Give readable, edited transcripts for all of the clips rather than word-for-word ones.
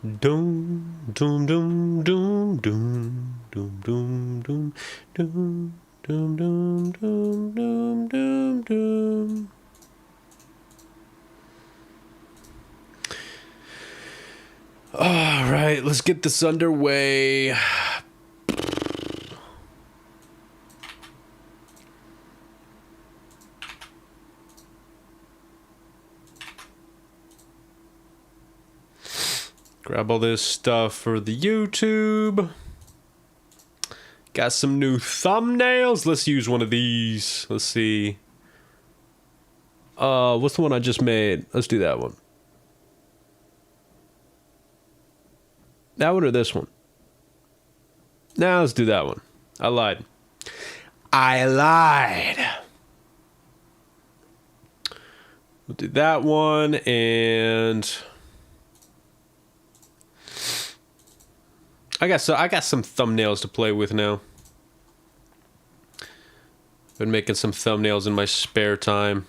Doom, doom, doom, doom, doom, doom, doom, doom, doom, doom, doom, doom, doom, doom, doom. All right, let's get this underway. Grab all this stuff for the YouTube. Got some new thumbnails. Let's use one of these. Let's see. What's the one I just made? Let's do that one. That one or this one? Now let's do that one. I lied. We'll do that one and I got some thumbnails to play with now. Been making some thumbnails in my spare time.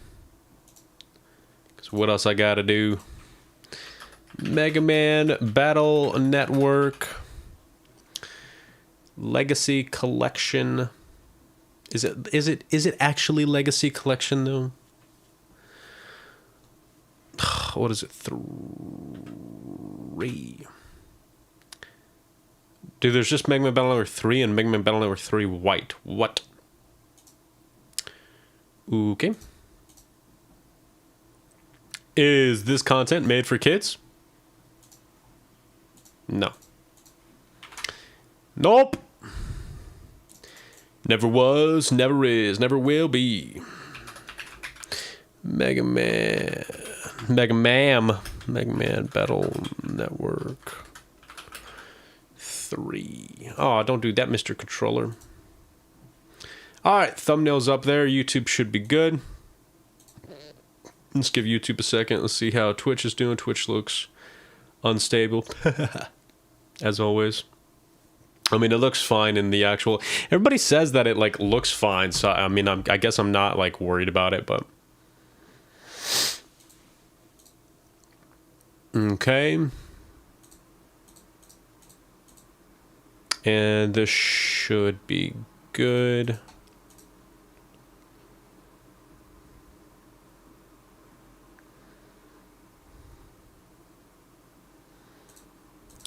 'Cause what else I gotta do? Megaman Battle Network. Legacy Collection. Is it actually Legacy Collection though? What is it? 3. Dude, there's just Megaman Battle Network 3 and Megaman Battle Network 3 White. What? Okay. Is this content made for kids? No. Nope. Never was, never is, never will be. Megaman Battle Network 3. Oh, don't do that, Mr. Controller. Alright, thumbnails up there. YouTube should be good. Let's give YouTube a second. Let's see how Twitch is doing. Twitch looks unstable. As always. I mean, it looks fine in the actual... Everybody says that it, like, looks fine. So, I mean, I guess I'm not, like, worried about it, but... Okay. And this should be good.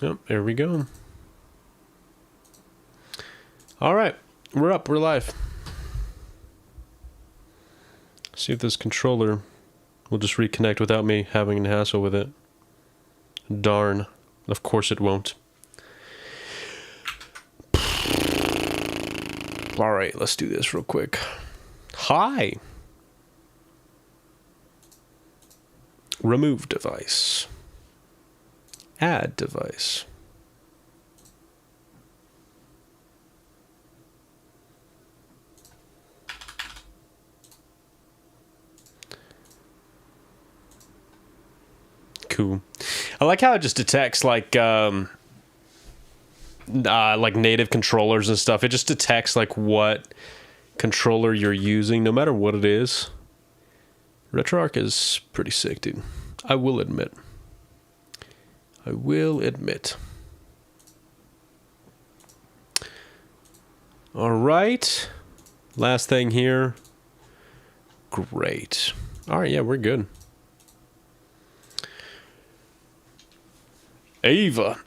Yep, there we go. All right, we're up, we're live. See if this controller will just reconnect without me having a hassle with it. Darn, of course it won't. All right, let's do this real quick. Hi. Remove device. Add device. Cool. I like how it just detects like native controllers and stuff. It just detects like what controller you're using, no matter what it is. RetroArch is pretty sick, dude. I will admit. I will admit. All right. Last thing here. Great. All right, yeah, we're good. Ava.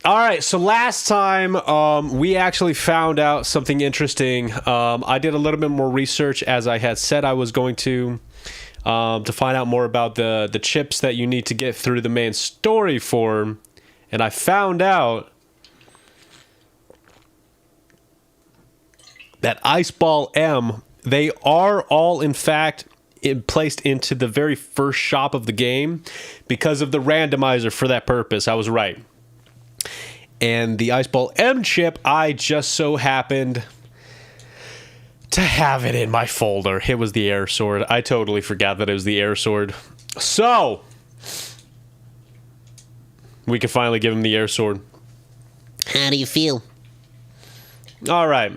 All right, so last time we actually found out something interesting. I did a little bit more research, as I had said I was going to find out more about the chips that you need to get through the main story for, and I found out that Ice Ball M, they are all in fact placed into the very first shop of the game because of the randomizer for that purpose. I was right. And the Ice Ball M chip, I just so happened to have it in my folder. It was the air sword. I totally forgot that it was the air sword. So, we can finally give him the air sword. How do you feel? All right.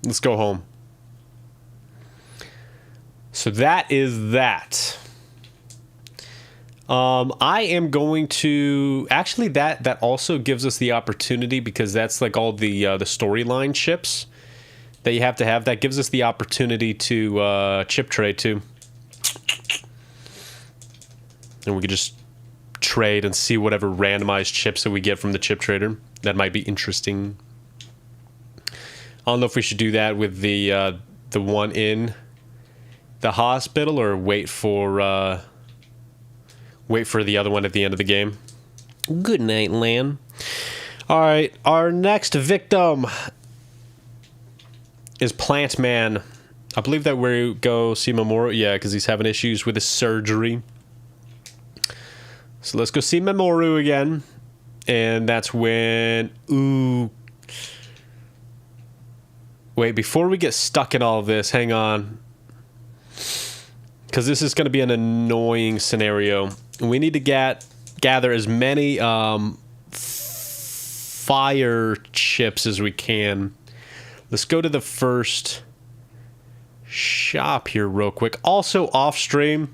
Let's go home. So that is that. I am going to actually that also gives us the opportunity, because that's like all the storyline chips that you have to have. That gives us the opportunity to chip trade too, and we could just trade and see whatever randomized chips that we get from the chip trader. That might be interesting. I don't know if we should do that with the one in the hospital, or wait for the other one at the end of the game. Good night, Lan. All right, our next victim is Plant Man. I believe that we go see Mamoru. Yeah, because he's having issues with his surgery. So let's go see Mamoru again. And that's when... Ooh. Wait, before we get stuck in all of this, hang on. Because this is going to be an annoying scenario. We need to gather as many fire chips as we can. Let's go to the first shop here real quick. Also off stream,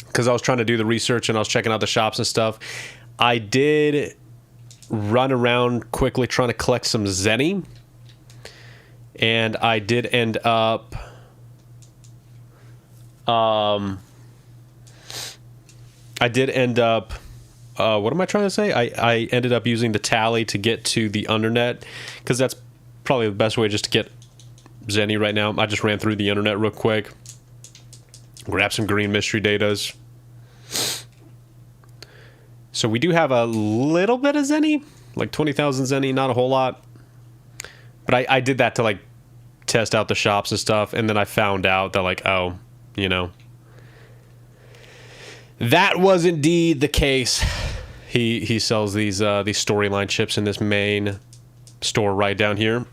because I was trying to do the research and I was checking out the shops and stuff, I did run around quickly trying to collect some Zenny. And I did end up... what am I trying to say? I ended up using the tally to get to the undernet, because that's probably the best way just to get Zenny right now. I just ran through the internet real quick, grab some green mystery datas. So we do have a little bit of Zenny, like 20,000 Zenny, not a whole lot. But I did that to like test out the shops and stuff, and then I found out that like, oh, you know, that was indeed the case. He sells these storyline chips in this main store right down here,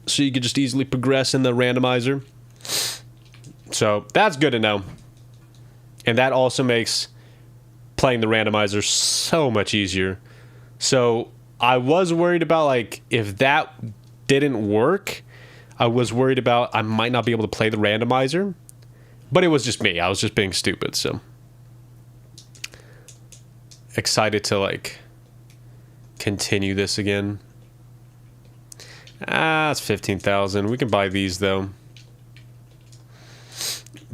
so you could just easily progress in the randomizer. So that's good to know, and that also makes playing the randomizer so much easier. So I was worried about, like, if that didn't work, I was worried about I might not be able to play the randomizer, but it was just me. I was just being stupid. So excited to like continue this again. It's 15,000. We can buy these though.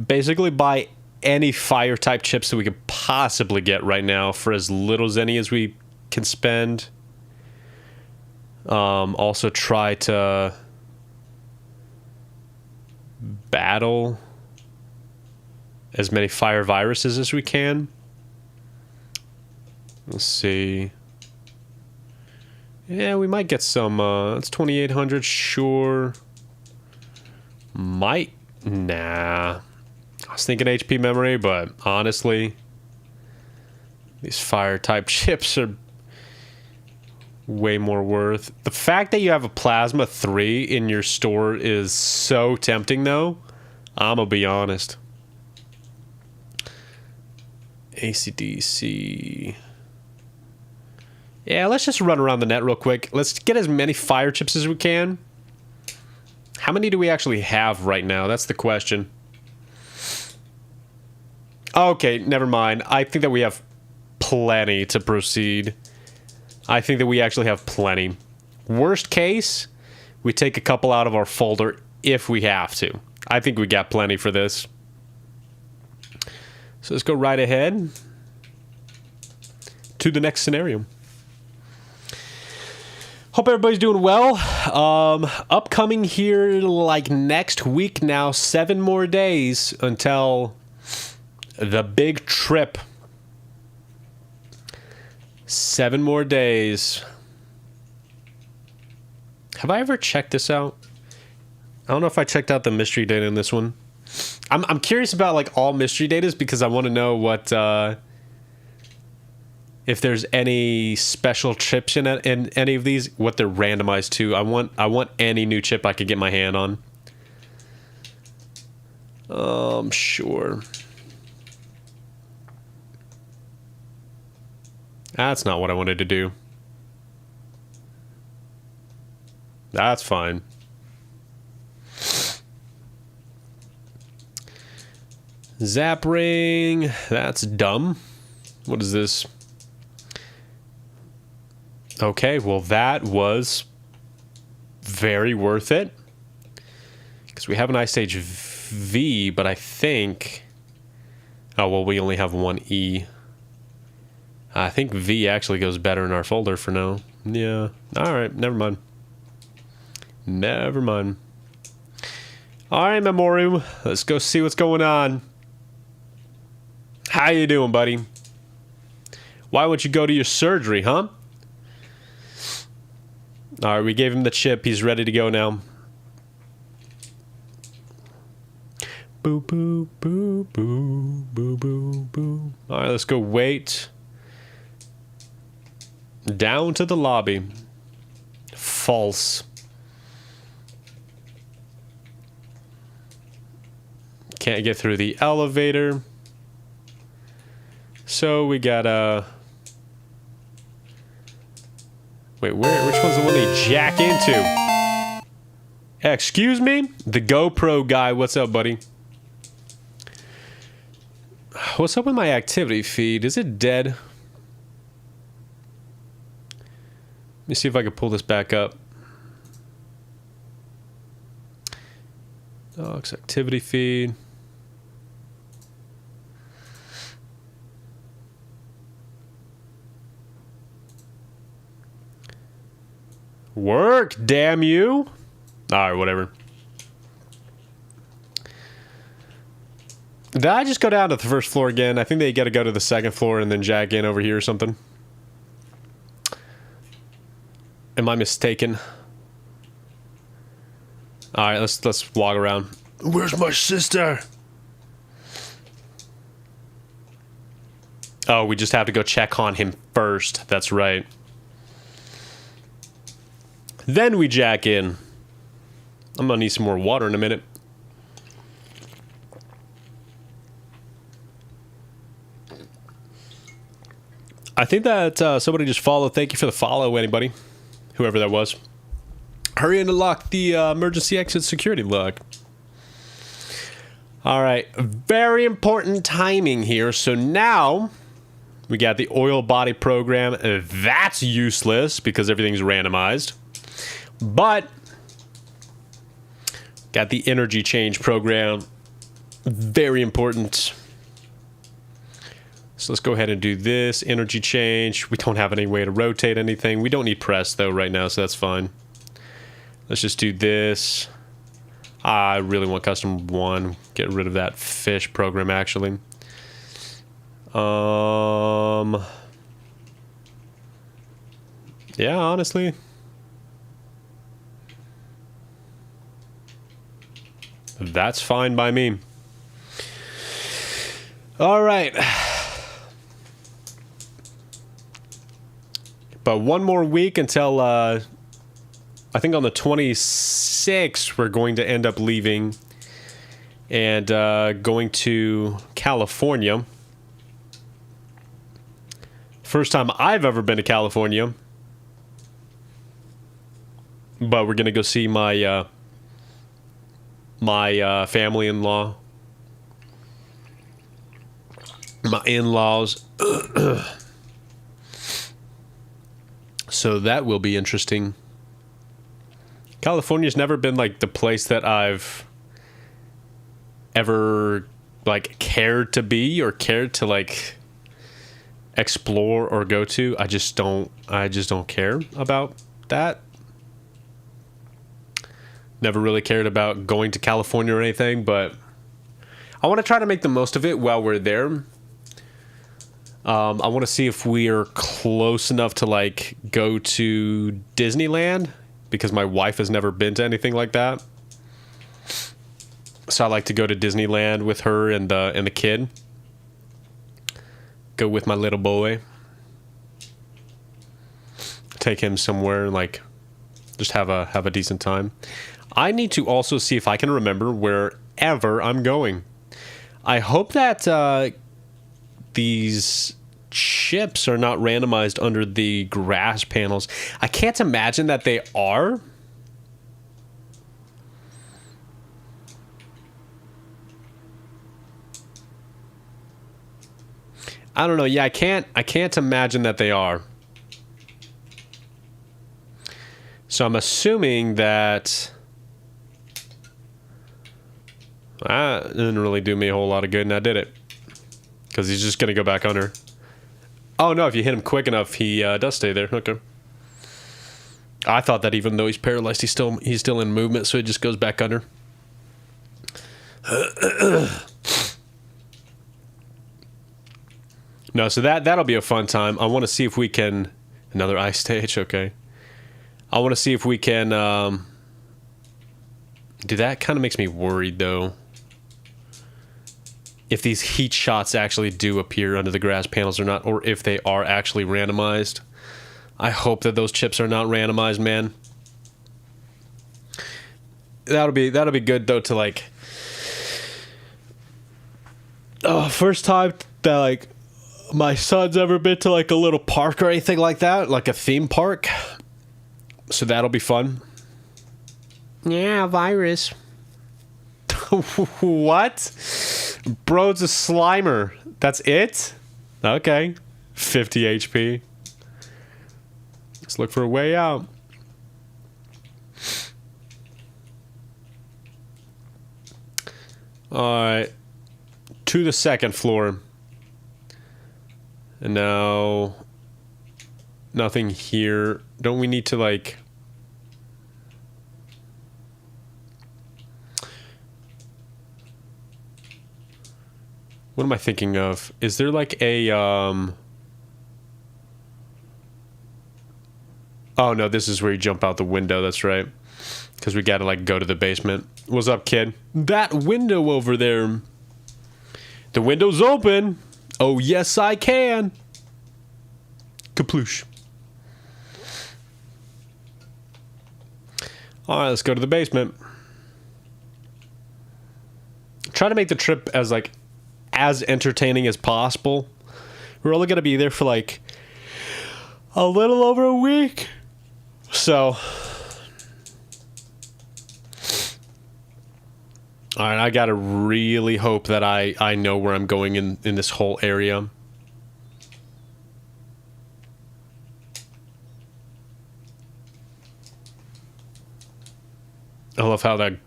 Basically buy any fire type chips that we could possibly get right now for as little Zenny as we can spend. Also try to battle as many fire viruses as we can. Let's see. Yeah, we might get some. It's 2,800. Sure. Might. Nah. I was thinking HP memory, but honestly, these fire type chips are way more worth. The fact that you have a Plasma 3 in your store is so tempting, though. I'm gonna be honest. ACDC. Yeah, let's just run around the net real quick. Let's get as many fire chips as we can. How many do we actually have right now? That's the question. Okay, never mind. I think that we have plenty to proceed. I think that we actually have plenty. Worst case, we take a couple out of our folder if we have to. I think we got plenty for this. So let's go right ahead to the next scenario. Hope everybody's doing well. Upcoming here, like next week now, 7 more days until the big trip. 7 more days. Have I ever checked this out? I don't know if I checked out the mystery data in this one. I'm curious about like all mystery datas, because I want to know what if there's any special chips in any of these, what they're randomized to. I want any new chip I could get my hand on. Sure. That's not what I wanted to do. That's fine. Zap ring. That's dumb. What is this? Okay, well, that was very worth it. Because we have an Ice Stage V, but I think... Oh, well, we only have one E. I think V actually goes better in our folder for now. Yeah. Alright, never mind. Never mind. Alright, Memoru. Let's go see what's going on. How you doing, buddy? Why won't you go to your surgery, huh? Alright, we gave him the chip. He's ready to go now. Boo, boo, boo, boo, boo, boo, boo. Alright, let's go wait. Down to the lobby. False. Can't get through the elevator. So we gotta... Wait, which one's the one they jack into? Excuse me? The GoPro guy, what's up, buddy? What's up with my activity feed? Is it dead? Let me see if I can pull this back up. Docs, activity feed. Work, damn you. Alright, whatever. Did I just go down to the first floor again? I think they gotta go to the second floor and then jack in over here or something. Am I mistaken? Alright, let's walk around. Where's my sister? Oh, we just have to go check on him first. That's right. Then we jack in. I'm gonna need some more water in a minute. I think that somebody just followed. Thank you for the follow, anybody. Whoever that was. Hurry and unlock the emergency exit security lock. Alright, very important timing here. So now we got the oil body program. That's useless because everything's randomized. But got the energy change program. Very important. So let's go ahead and do this energy change. We don't have any way to rotate anything. We don't need press though right now, so that's fine. Let's just do this. I really want custom 1. Get rid of that fish program actually. Yeah, honestly. That's fine by me. All right. But one more week until, I think on the 26th, we're going to end up leaving and going to California. First time I've ever been to California. But we're going to go see my... my family-in-law. My in-laws. So that will be interesting. California's never been like the place that I've ever like cared to be or cared to like explore or go to. I just don't care about that. Never really cared about going to California or anything, but I want to try to make the most of it while we're there. I want to see if we are close enough to like go to Disneyland because my wife has never been to anything like that. So I like to go to Disneyland with her and the kid. Go with my little boy. Take him somewhere and like just have a decent time. I need to also see if I can remember wherever I'm going. I hope that these chips are not randomized under the grass panels. I can't imagine that they are. I don't know. Yeah, I can't imagine that they are. So I'm assuming that didn't really do me a whole lot of good, now did it? Because he's just going to go back under. Oh, no, if you hit him quick enough, he does stay there. Okay. I thought that even though he's paralyzed, he's still in movement, so he just goes back under. No, so that'll be a fun time. I want to see if we can... Another ice stage, okay. I want to see if we can... Dude, that kind of makes me worried, though. If these heat shots actually do appear under the grass panels or not, or if they are actually randomized. I hope that those chips are not randomized, man. That'll be good, though, to, like... Oh, first time that, like... my son's ever been to like a little park or anything like that, like a theme park. So that'll be fun. Yeah, virus. What? Bro's a Slimer. That's it? Okay. 50 HP. Let's look for a way out. Alright. To the second floor. And now, nothing here. Don't we need to, like... What am I thinking of? Is there, like, a, Oh, no, this is where you jump out the window. That's right. Because we gotta, like, go to the basement. What's up, kid? That window over there. The window's open. Oh, yes, I can. Kaploosh. All right, let's go to the basement. Try to make the trip as entertaining as possible. We're only going to be there for, like, a little over a week. So... All right, I gotta really hope that I know where I'm going in this whole area. I love how that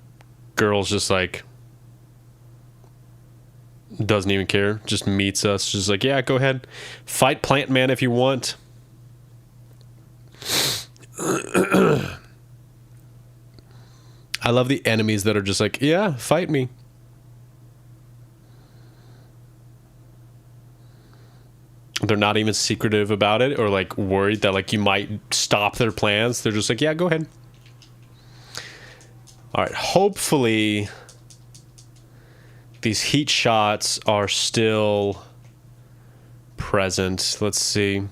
girl's just like doesn't even care, just meets us, just like, yeah, go ahead, fight Plant Man if you want. I love the enemies that are just like, yeah, fight me. They're not even secretive about it or like worried that like you might stop their plans. They're just like, yeah, go ahead. All right, hopefully these heat shots are still present. Let's see.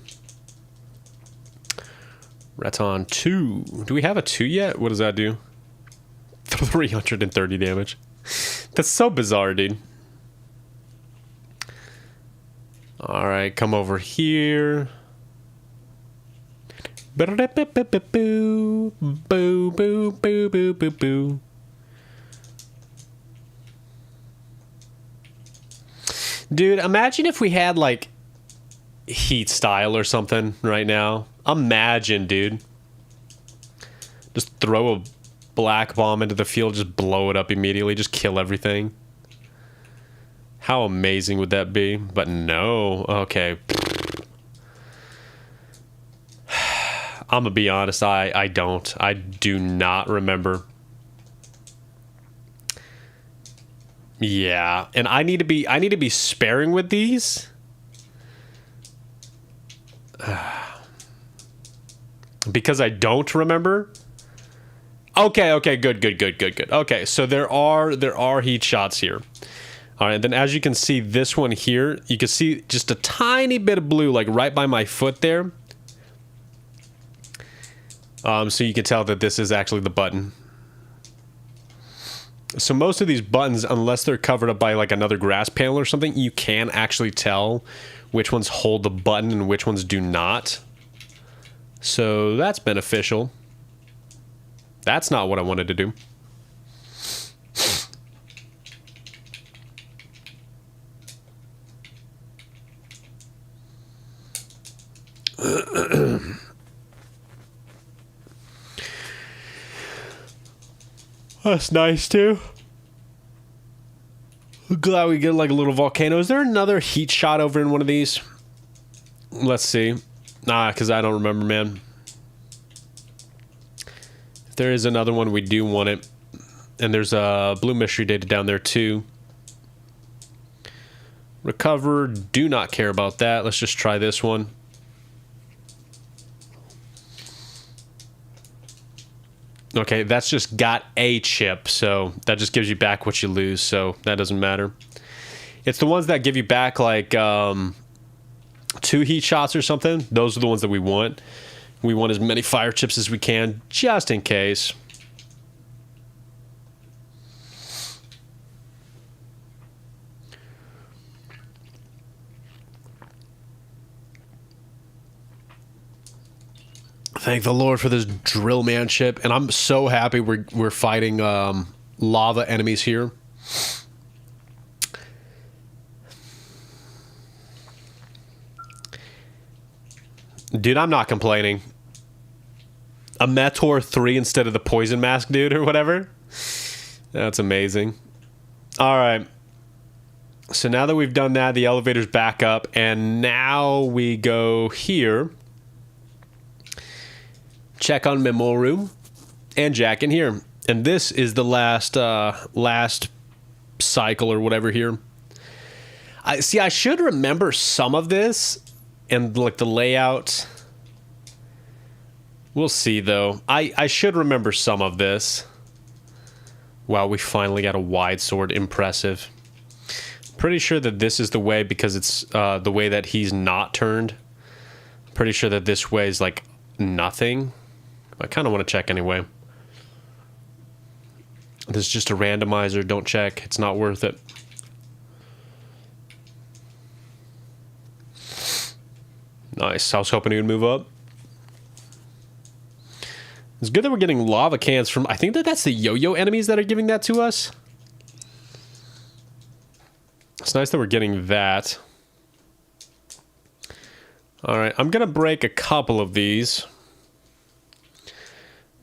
Raton 2. Do we have a 2 yet? What does that do? 330 damage. That's so bizarre, dude. Alright, come over here. Boo, boo, boo, boo, boo, boo, boo. Dude, imagine if we had, like, heat style or something right now. Imagine, dude. Just throw a black bomb into the field, just blow it up immediately, just kill everything. How amazing would that be? But no. Okay. I'm gonna be honest, I do not remember. Yeah, and I need to be sparing with these. Because I don't remember. Okay, good. Okay, so there are heat shots here. All right, then as you can see, this one here, you can see just a tiny bit of blue, like right by my foot there. So you can tell that this is actually the button. So most of these buttons, unless they're covered up by like another grass panel or something, you can actually tell which ones hold the button and which ones do not. So that's beneficial. That's not what I wanted to do. That's nice too. Glad we get like a little volcano. Is there another heat shot over in one of these? Let's see. Nah, because I don't remember, man. If there is another one, we do want it. And there's a blue mystery data down there too. Recover, do not care about that. Let's just try this one. Okay, that's just got a chip, so that just gives you back what you lose, so that doesn't matter. It's the ones that give you back like 2 heat shots or something. Those are the ones that we want. We want as many fire chips as we can, just in case. Thank the Lord for this drill man chip, and I'm so happy we're fighting lava enemies here. Dude, I'm not complaining. A Meteor 3 instead of the poison mask dude or whatever. That's amazing. All right. So now that we've done that, the elevator's back up, and now we go here. Check on Memoru and Jack in here. And this is the last cycle or whatever here. I should remember some of this and like the layout. We'll see though. I should remember some of this. Wow, we finally got a wide sword. Impressive. Pretty sure that this is the way because it's the way that he's not turned. Pretty sure that this way is like nothing. I kind of want to check anyway. This is just a randomizer. Don't check. It's not worth it. Nice. I was hoping he would move up. It's good that we're getting lava cans from... I think that's the yo-yo enemies that are giving that to us. It's nice that we're getting that. Alright, I'm going to break a couple of these.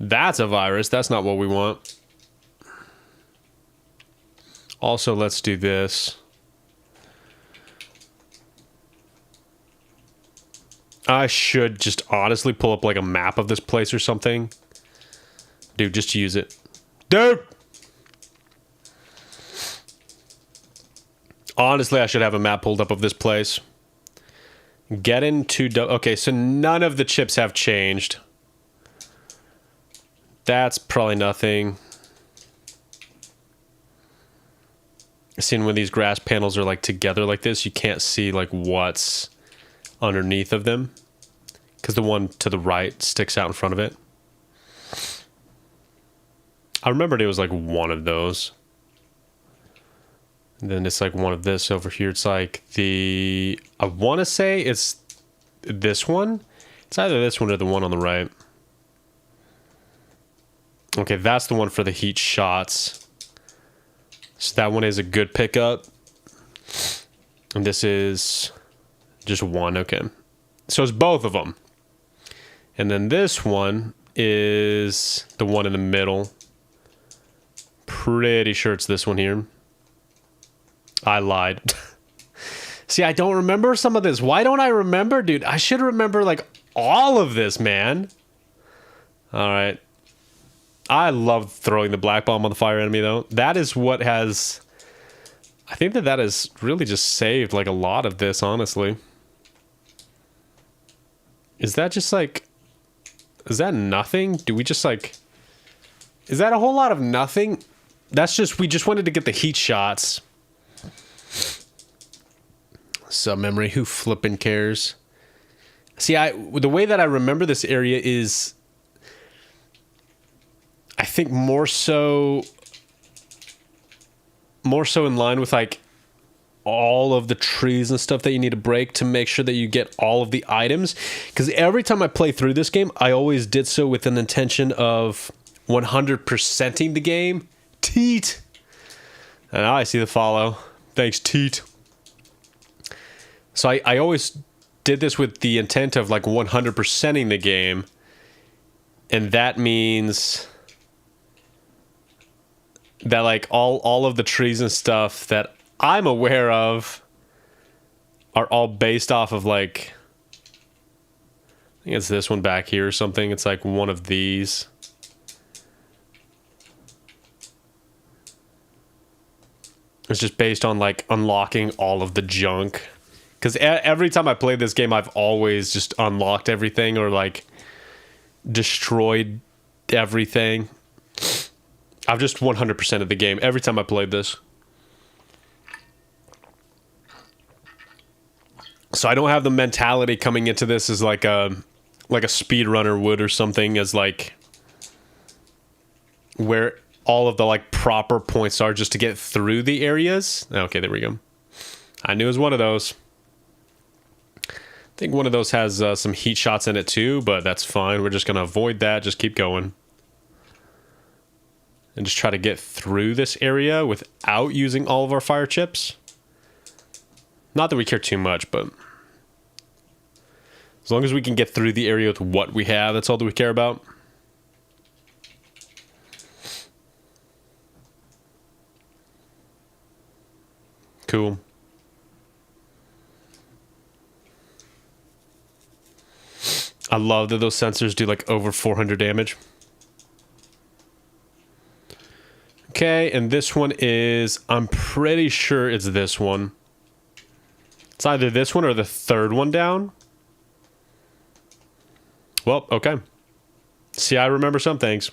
That's a virus. That's not what we want. Also, let's do this. I should just honestly pull up like a map of this place or something. Dude, just use it. Dude! Honestly, I should have a map pulled up of this place. Get into... Okay, so none of the chips have changed. That's probably nothing. Seeing when these grass panels are like together like this, you can't see like what's underneath of them. Because the one to the right sticks out in front of it. I remembered it was like one of those. And then it's like one of this over here. It's like the... I want to say it's this one. It's either this one or the one on the right. Okay, that's the one for the heat shots. So that one is a good pickup. And this is just one, okay. So it's both of them. And then this one is the one in the middle. Pretty sure it's this one here. I lied. See, I don't remember some of this. Why don't I remember, dude? I should remember, like, all of this, man. All right. I love throwing the black bomb on the fire enemy, though. That is what has... I think that has really just saved, like, a lot of this, honestly. Is that just, like... Is that nothing? Do we just, like... Is that a whole lot of nothing? That's just... We just wanted to get the heat shots. Sub-memory. Who flippin' cares? See, the way that I remember this area is... I think more so in line with like all of the trees and stuff that you need to break to make sure that you get all of the items. Because every time I play through this game, I always did so with an intention of 100%ing the game. Teat! And now I see the follow. Thanks, Teat. So I always did this with the intent of like 100%ing the game. And that means that like all of the trees and stuff that I'm aware of are all based off of like, I think it's this one back here or something. It's like one of these. It's just based on like unlocking all of the junk. Because every time I played this game, I've always just unlocked everything or like destroyed everything. I've just 100% of the game every time I played this. So I don't have the mentality coming into this as like a speedrunner would or something, as like where all of the like proper points are just to get through the areas. Okay, there we go. I knew it was one of those. I think one of those has some heat shots in it too, but that's fine. We're just going to avoid that. Just keep going. And just try to get through this area without using all of our fire chips. Not that we care too much, but as long as we can get through the area with what we have, that's all that we care about. Cool. I love that those sensors do like over 400 damage. Okay, and this one is, I'm pretty sure it's this one. It's either this one or the third one down. Well, okay. See, I remember some things.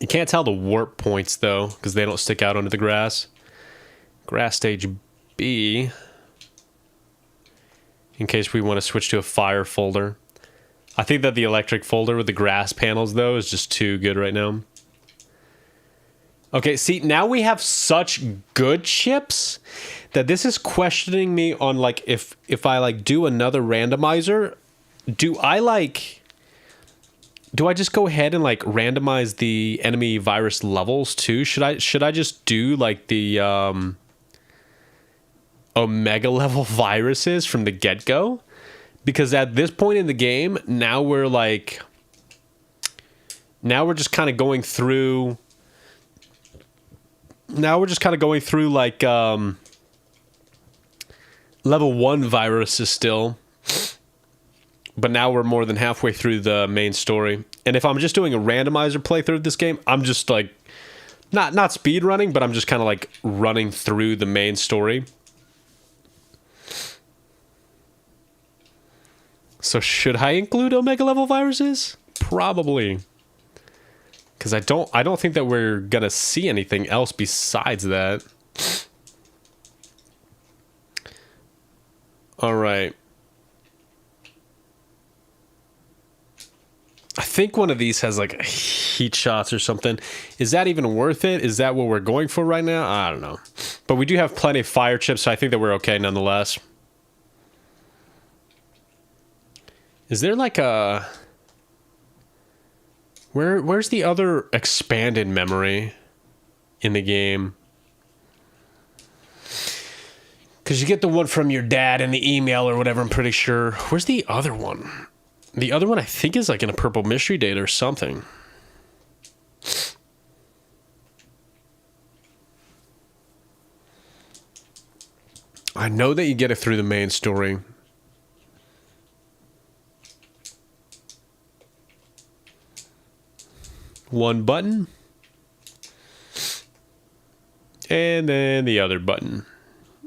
You can't tell the warp points, though, because they don't stick out under the grass. Grass stage B. In case we want to switch to a fire folder. I think that the electric folder with the grass panels, though, is just too good right now. Okay, see, now we have such good chips that this is questioning me on, like, if I, like, do another randomizer, do I just go ahead and, like, randomize the enemy virus levels, too? Should I just do, like, the, Omega level viruses from the get-go? Because at this point in the game, now we're just kind of going through like level 1 viruses still. But now we're more than halfway through the main story. And if I'm just doing a randomizer playthrough of this game, I'm just like not speed running, but I'm just kind of like running through the main story. So should I include Omega level viruses? Probably. Because I don't think that we're gonna see anything else besides that. Alright. I think one of these has like heat shots or something. Is that even worth it? Is that what we're going for right now? I don't know. But we do have plenty of fire chips, so I think that we're okay nonetheless. Is there like a... Where's the other expanded memory in the game? Because you get the one from your dad in the email or whatever, I'm pretty sure. Where's the other one? The other one I think is like in a purple mystery data or something. I know that you get it through the main story. One button. And then the other button.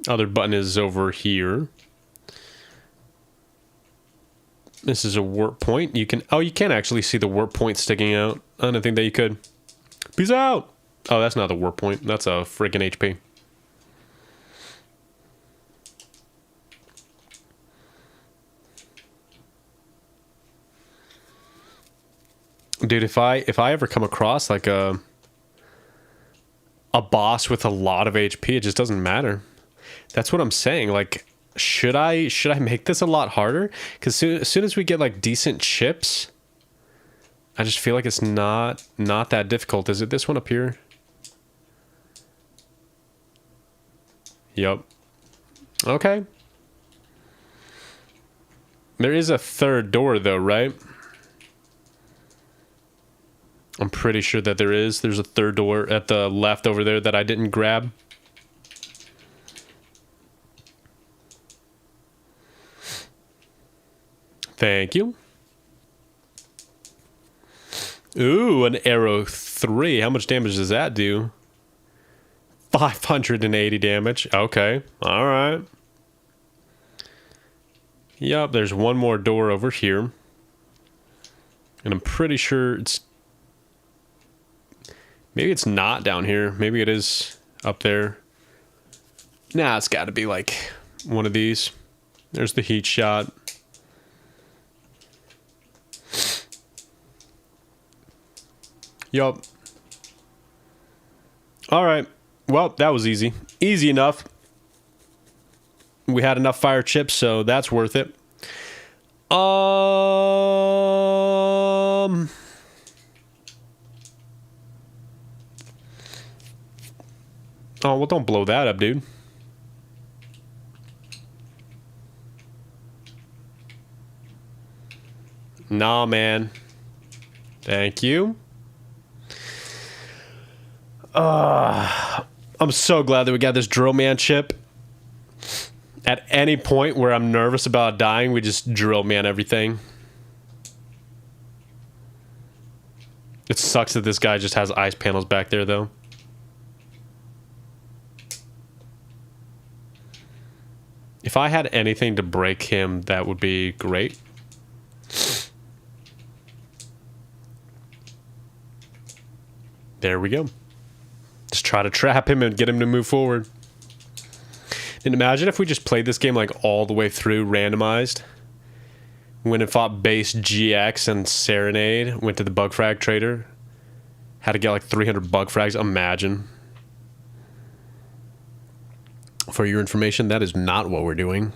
Other button is over here. This is a warp point. You can actually see the warp point sticking out. I don't think that you could. Peace out. Oh, that's not the warp point. That's a freaking HP. Dude, if I ever come across like a boss with a lot of HP, it just doesn't matter. That's what I'm saying. Like, should I make this a lot harder? Because as soon as we get like decent chips, I just feel like it's not that difficult. Is it this one up here? Yep. Okay. There is a third door, though, right? I'm pretty sure that there is. There's a third door at the left over there that I didn't grab. Thank you. Ooh, an arrow 3. How much damage does that do? 580 damage. Okay. All right. Yup, there's one more door over here. And I'm pretty sure it's... Maybe it's not down here. Maybe it is up there. Nah, it's got to be like one of these. There's the heat shot. Yup. Alright. Well, that was easy. Easy enough. We had enough fire chips, so that's worth it. Oh, well, don't blow that up, dude. Nah, man. Thank you. I'm so glad that we got this drill man chip. At any point where I'm nervous about dying, we just drill man everything. It sucks that this guy just has ice panels back there, though. If I had anything to break him, that would be great. There we go. Just try to trap him and get him to move forward. And imagine if we just played this game like all the way through randomized. Went and fought base GX and Serenade. Went to the bug frag trader. Had to get like 300 bug frags. Imagine. For your information, that is not what we're doing.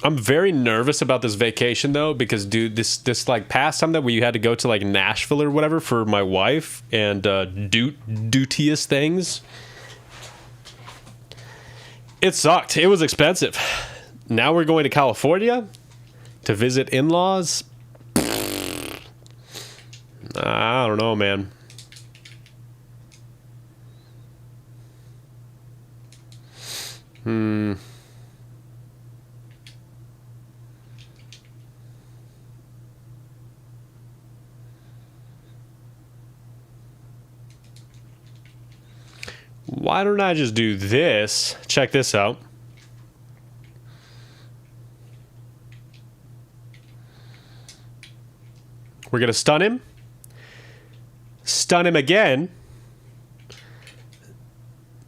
I'm very nervous about this vacation though, because dude, this like past time that we had to go to like Nashville or whatever for my wife and duteous things, it sucked. It was expensive. Now we're going to California to visit in-laws. I don't know, man. Why don't I just do this? Check this out. We're going to stun him. Stun him again.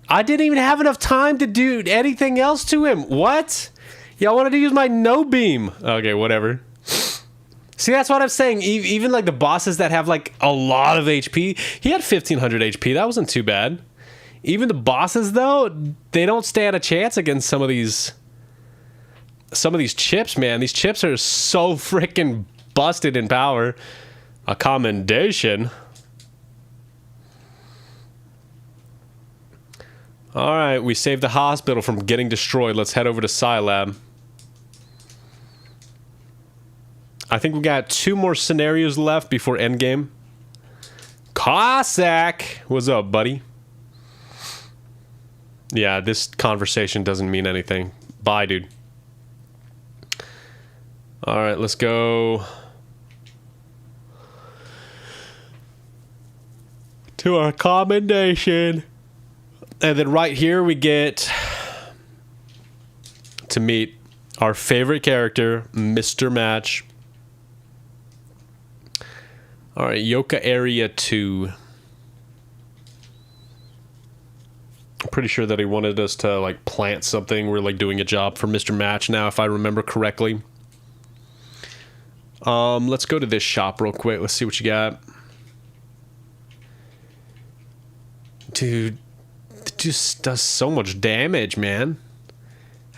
I didn't even have enough time to do anything else to him. What? Y'all wanted to use my no beam. Okay, whatever. See, that's what I'm saying. Even like the bosses that have like a lot of HP. He had 1500 HP. That wasn't too bad. Even the bosses, though, they don't stand a chance against some of these chips, man. These chips are so freaking busted in power. A commendation. All right, we saved the hospital from getting destroyed. Let's head over to Scilab. I think we got 2 more scenarios left before endgame. Cossack! What's up, buddy? Yeah, this conversation doesn't mean anything. Bye, dude. All right, let's go to our commendation. And then right here we get to meet our favorite character, Mr. Match. All right, Yoka Area 2. I'm pretty sure that he wanted us to like plant something. We're like doing a job for Mr. Match now, if I remember correctly. Let's go to this shop real quick. Let's see what you got. Dude, it just does so much damage, man.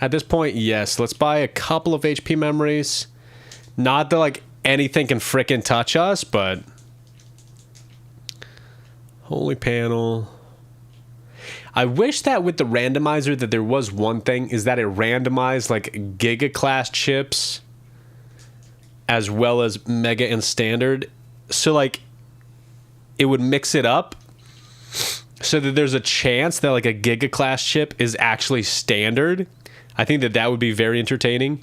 At this point, yes, let's buy a couple of HP memories. Not that like anything can frickin' touch us, but holy panel. I wish that with the randomizer that there was one thing, is that it randomized like Giga class chips as well as Mega and Standard. So like it would mix it up so that there's a chance that like a Giga class chip is actually Standard. I think that that would be very entertaining.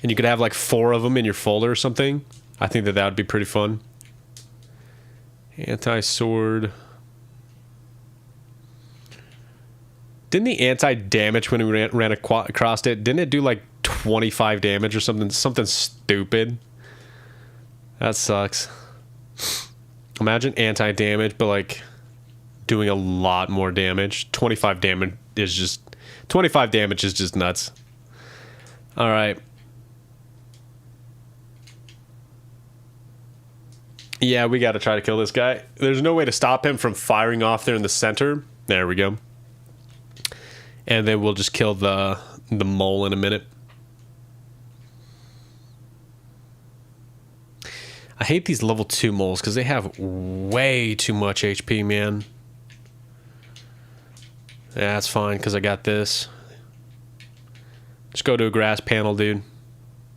And you could have like 4 of them in your folder or something. I think that that would be pretty fun. Anti-sword. Didn't the anti-damage when we ran across it, didn't it do like 25 damage or something? Something stupid. That sucks. Imagine anti-damage, but like doing a lot more damage. 25 damage is just nuts. All right. Yeah, we got to try to kill this guy. There's no way to stop him from firing off there in the center. There we go. And then we'll just kill the mole in a minute. I hate these level 2 moles because they have way too much HP, man. Yeah, that's fine because I got this. Just go to a grass panel, dude.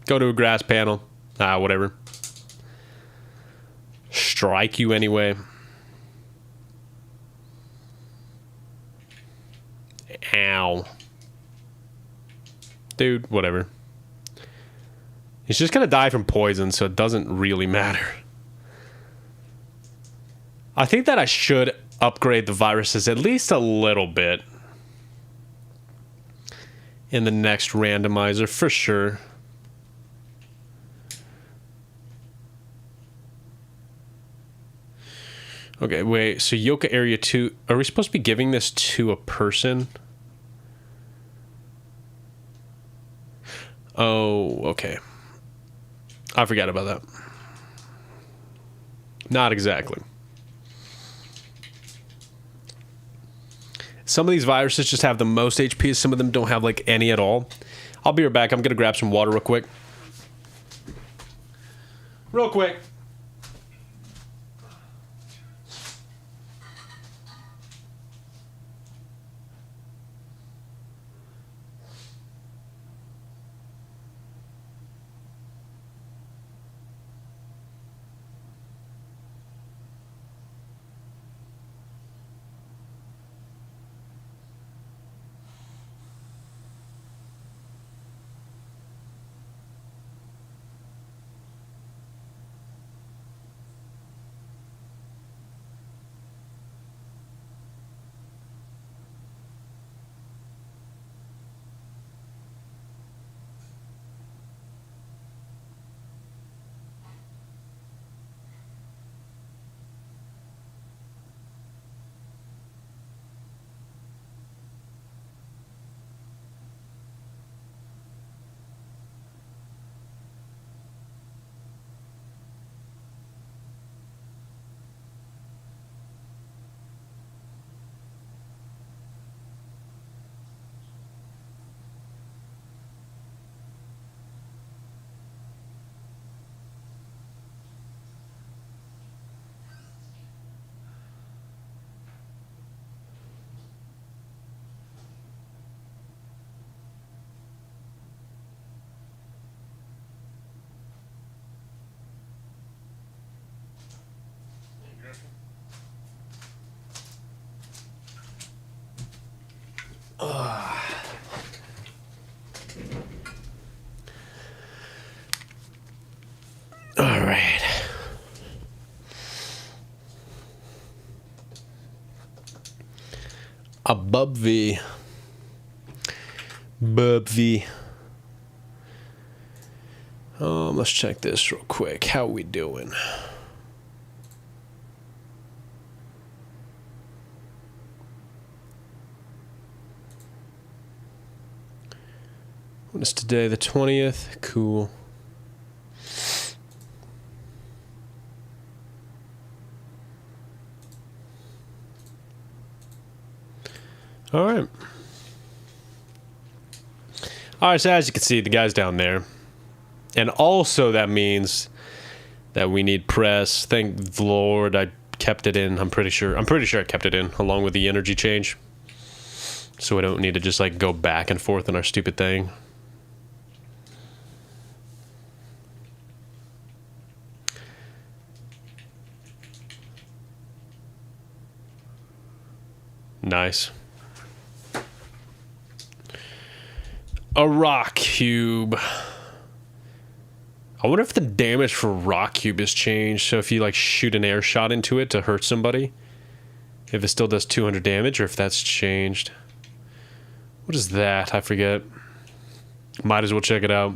Go to a grass panel. Ah, whatever. Strike you anyway. Ow. Dude, whatever. He's just gonna die from poison, so it doesn't really matter. I think that I should upgrade the viruses at least a little bit in the next randomizer, for sure. Okay, wait, so Yoka Area 2, are we supposed to be giving this to a person? Oh, okay. I forgot about that. Not exactly. Some of these viruses just have the most HP, some of them don't have like any at all. I'll be right back. I'm gonna grab some water real quick. Real quick. All right. A Bub V. Bub V. Let's check this real quick. How we doing? What is today? The 20th? Cool. All right. All right, so as you can see, the guy's down there. And also that means that we need press. Thank the Lord I kept it in. I'm pretty sure I kept it in along with the energy change. So we don't need to just like go back and forth in our stupid thing. Nice. A rock cube. I wonder if the damage for rock cube has changed. So if you like shoot an air shot into it to hurt somebody, if it still does 200 damage, or if that's changed. What is that? I forget. Might as well check it out.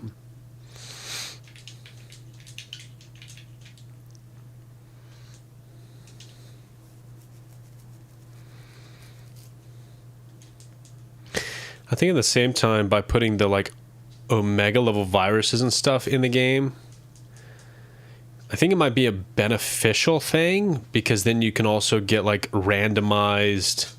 I think at the same time, by putting the like Omega level viruses and stuff in the game, I think it might be a beneficial thing, because then you can also get like randomized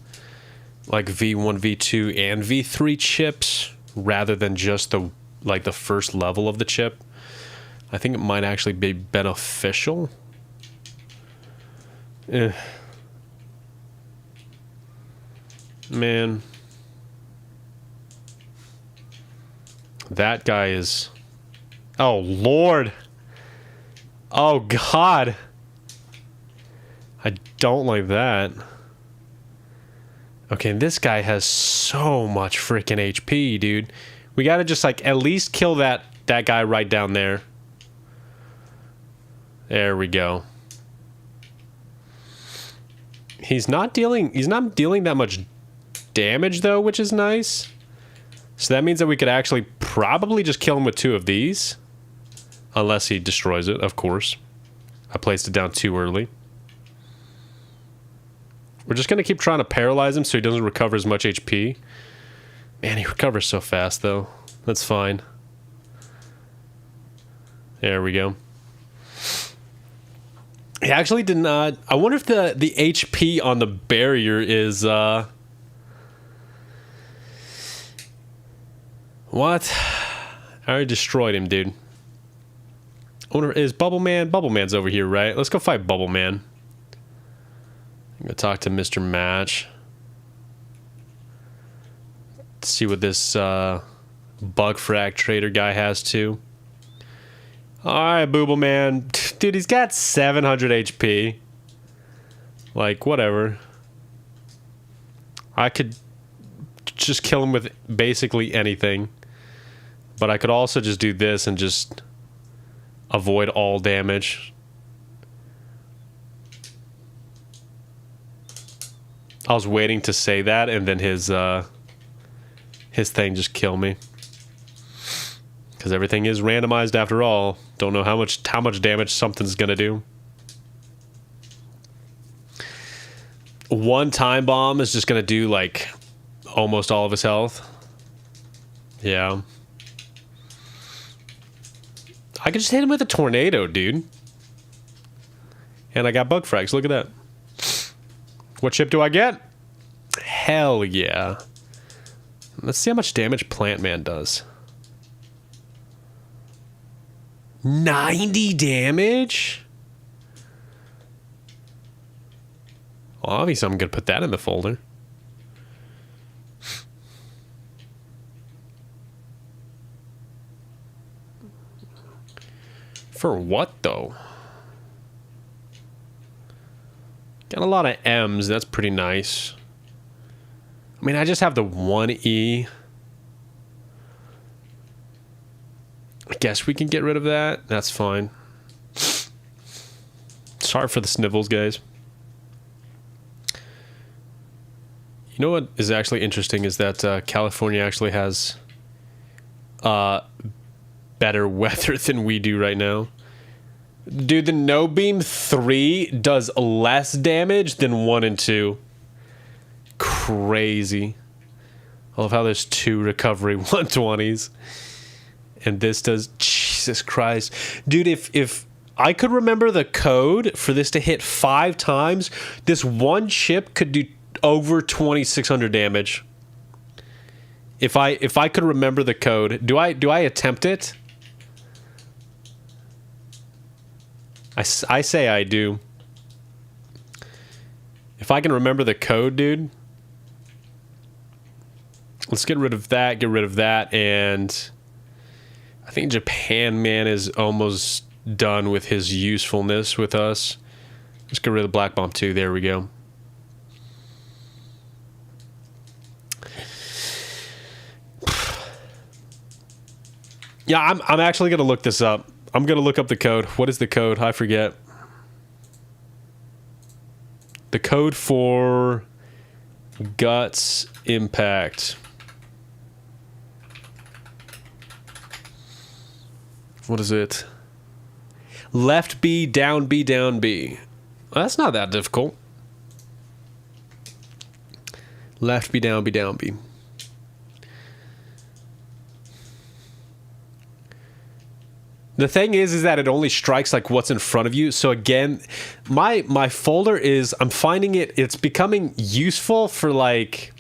like V1, V2, and V3 chips rather than just the like the first level of the chip. I think it might actually be beneficial. Man. That guy is... Oh, Lord. Oh, God. I don't like that. Okay, this guy has so much freaking HP, dude. We gotta just, like, at least kill that guy right down there. There we go. He's not dealing that much damage, though, which is nice. So that means that we could actually probably just kill him with 2 of these. Unless he destroys it, of course. I placed it down too early. We're just going to keep trying to paralyze him so he doesn't recover as much HP. Man, he recovers so fast, though. That's fine. There we go. He actually did not... I wonder if the HP on the barrier is... What? I already destroyed him, dude. I wonder, is Bubble Man? Bubble Man's over here, right? Let's go fight Bubble Man. I'm gonna talk to Mr. Match. See what this bug frac trader guy has too. Alright, Booble Man. Dude, he's got 700 HP. Like, whatever. I could just kill him with basically anything. But I could also just do this and just avoid all damage. I was waiting to say that, and then his thing just killed me. Because everything is randomized after all. Don't know how much damage something's gonna do. One time bomb is just gonna do like almost all of his health. Yeah. I could just hit him with a tornado, dude. And I got bug frags. Look at that. What chip do I get? Hell yeah. Let's see how much damage Plant Man does. 90 damage? Well, obviously I'm going to put that in the folder. For what, though? Got a lot of M's. That's pretty nice. I mean, I just have the 1E. I guess we can get rid of that. That's fine. Sorry for the snivels, guys. You know what is actually interesting is that California actually has better weather than we do right now. Dude, the No Beam 3 does less damage than 1 and 2. Crazy. I love how there's 2 recovery 120s. And this does... Jesus Christ. Dude, if I could remember the code for this to hit 5 times, this one chip could do over 2,600 damage. If I could remember the code. Do I attempt it? I say I do. If I can remember the code, dude. Let's get rid of that, and I think Japan Man is almost done with his usefulness with us. Let's get rid of Black Bomb too. There we go. Yeah, I'm actually gonna look this up. I'm gonna look up the code. What is the code? I forget. The code for Guts Impact. What is it? Left B, down B, down B. Well, that's not that difficult. Left B, down B, down B. The thing is that it only strikes like what's in front of you. So again, my folder is, I'm finding it's becoming useful for like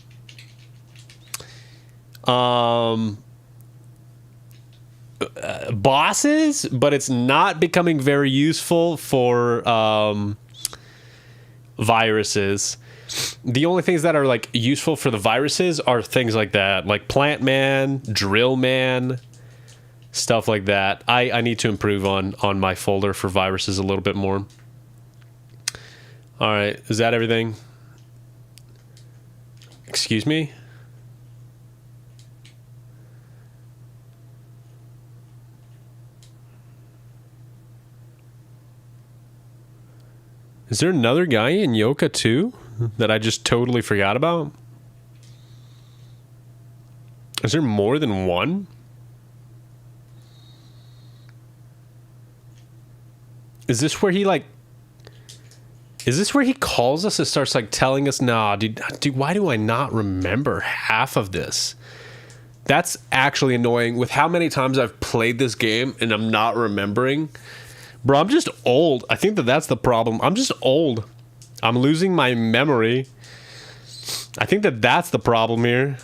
bosses, but it's not becoming very useful for viruses. The only things that are like useful for the viruses are things like that, like Plant Man, Drill Man, stuff like that. I need to improve on my folder for viruses a little bit more. All right, is that everything? Excuse me? Is there another guy in Yoka too that I just totally forgot about? Is there more than one? Is this where he like... Is this where he calls us and starts like telling us, nah, dude, why do I not remember half of this? That's actually annoying with how many times I've played this game and I'm not remembering. Bro, I'm just old. I think that's the problem. I'm just old. I'm losing my memory. I think that's the problem here.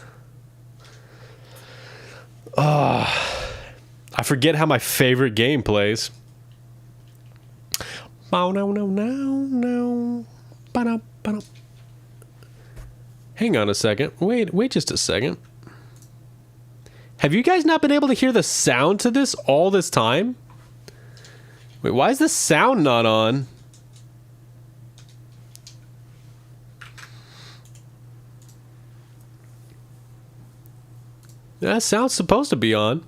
I forget how my favorite game plays. Oh, no. Hang on a second. Wait just a second. Have you guys not been able to hear the sound to this all this time? Wait, why is the sound not on? That sound's supposed to be on.